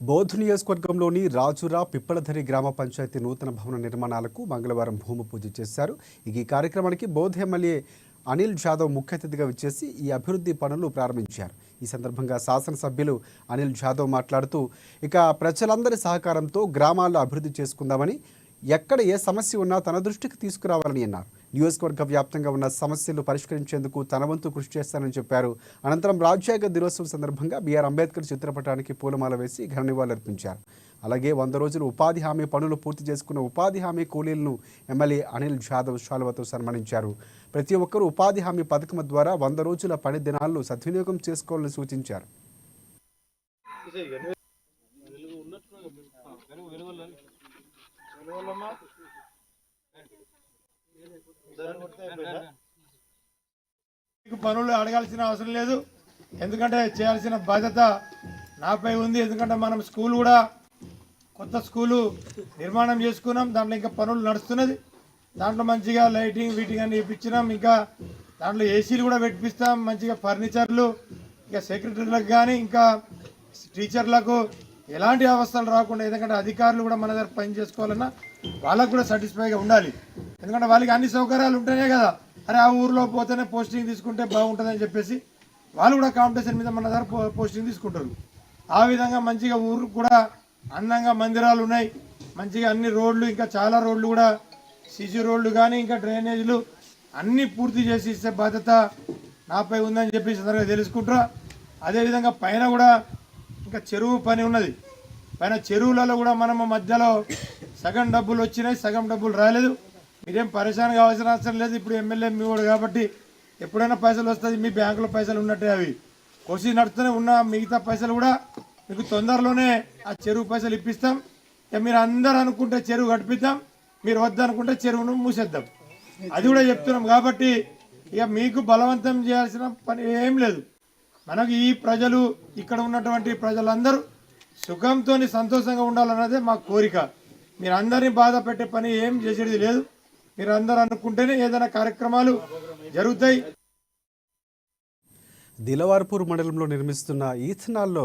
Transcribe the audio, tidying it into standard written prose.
బౌద్ధ్ నియోజకవర్గంలోని రాజురా పిప్పలధరి గ్రామ పంచాయతీ నూతన భవన నిర్మాణాలకు మంగళవారం భూమి పూజ చేశారు. ఈ కార్యక్రమానికి బౌద్ధ్ ఎమ్మెల్యే అనిల్ జాదవ్ ముఖ్య అతిథిగా విచ్చేసి ఈ అభివృద్ధి పనులు ప్రారంభించారు. ఈ సందర్భంగా శాసనసభ్యులు అనిల్ జాదవ్ మాట్లాడుతూ ప్రజలందరి సహకారంతో గ్రామాల్లో అభివృద్ధి చేసుకుందామని, ఎక్కడ ఏ సమస్య ఉన్నా తన దృష్టికి తీసుకురావాలని అన్నారు. నియోజకవర్గ వ్యాప్తంగా ఉన్న సమస్యలు పరిష్కరించేందుకు తన వంతు కృషి చేస్తానని చెప్పారు. అనంతరం రాజ్యాంగ దినోత్సవం సందర్భంగా బిఆర్ అంబేద్కర్ చిత్రపటానికి పూలమాల వేసి ఘన నివాళులర్పించారు. అలాగే 100 రోజులు ఉపాధి హామీ పనులు పూర్తి చేసుకున్న ఉపాధి హామీ కూలీలను ఎమ్మెల్యే అనిల్ జాదవ్ శాలువాతో సన్మానించారు. ప్రతి ఒక్కరూ ఉపాధి హామీ పథకం ద్వారా 100 రోజుల పని దినాలను సద్వినియోగం చేసుకోవాలని సూచించారు. పనులు అడగాల్సిన అవసరం లేదు, ఎందుకంటే చేయాల్సిన బాధ్యత నాపై ఉంది. ఎందుకంటే మనం స్కూల్ కూడా కొత్త స్కూలు నిర్మాణం చేసుకున్నాం, దాంట్లో ఇంకా పనులు నడుస్తున్నది. దాంట్లో మంచిగా లైటింగ్ వీటింగ్ అన్ని ఇప్పించినాం, ఇంకా దాంట్లో ఏసీలు కూడా పెట్టిస్తాం, మంచిగా ఫర్నిచర్లు, ఇంకా సెక్రటరీలకు కానీ ఇంకా టీచర్లకు ఎలాంటి అవస్థలు రాకుండా, ఎందుకంటే అధికారులు కూడా మన దగ్గర పని చేసుకోవాలన్నా వాళ్ళకు కూడా సాటిస్ఫైగా ఉండాలి. ఎందుకంటే వాళ్ళకి అన్ని సౌకర్యాలు ఉంటేనే కదా, అరే ఆ ఊర్లో పోతేనే పోస్టింగ్ తీసుకుంటే బాగుంటుందని చెప్పేసి వాళ్ళు కూడా కాంపిటీషన్ మీద మన దగ్గర పోస్టింగ్ తీసుకుంటారు. ఆ విధంగా మంచిగా ఊరు కూడా అందంగా మందిరాలు ఉన్నాయి, మంచిగా అన్ని రోడ్లు, ఇంకా చాలా రోడ్లు కూడా సీసీ రోడ్లు కానీ ఇంకా డ్రైనేజీలు అన్నీ పూర్తి చేసి ఇచ్చే బాధ్యత నాపై ఉందని చెప్పి సందర్భంగా తెలుసుకుంటారా. అదేవిధంగా పైన కూడా ఇంకా చెరువు పని ఉన్నది. పైన చెరువులలో కూడా మనం మధ్యలో సగం డబ్బులు వచ్చినాయి, సగం డబ్బులు రాలేదు. మీరేం పరేషాన్ కావాల్సిన అవసరం లేదు. ఇప్పుడు ఎమ్మెల్యే మీ వాడు కాబట్టి ఎప్పుడైనా పైసలు వస్తుంది, మీ బ్యాంకులో పైసలు ఉన్నట్టే అవి కోసి నడుస్తూనే ఉన్న మిగతా పైసలు కూడా మీకు తొందరలోనే ఆ చెరువు పైసలు ఇప్పిస్తాం. ఇక మీరు అందరు అనుకుంటే చెరువు కట్టిద్దాం, మీరు వద్దనుకుంటే చెరువును మూసేద్దాం, అది కూడా చెప్తున్నాం. కాబట్టి ఇక మీకు బలవంతం చేయాల్సిన పని ఏం లేదు. మనకు ఈ ప్రజలు, ఇక్కడ ఉన్నటువంటి ప్రజలందరూ సుఖంతో సంతోషంగా ఉండాలన్నదే మా కోరిక. మీరు అందరినీ బాధ పెట్టే పని ఏం చేసేది లేదు. మీరు అందరూ అనుకుంటేనే ఏదైనా కార్యక్రమాలు జరుగుతాయి. దిలవార్పూర్ మండలంలో నిర్మిస్తున్న ఈథనాల్లో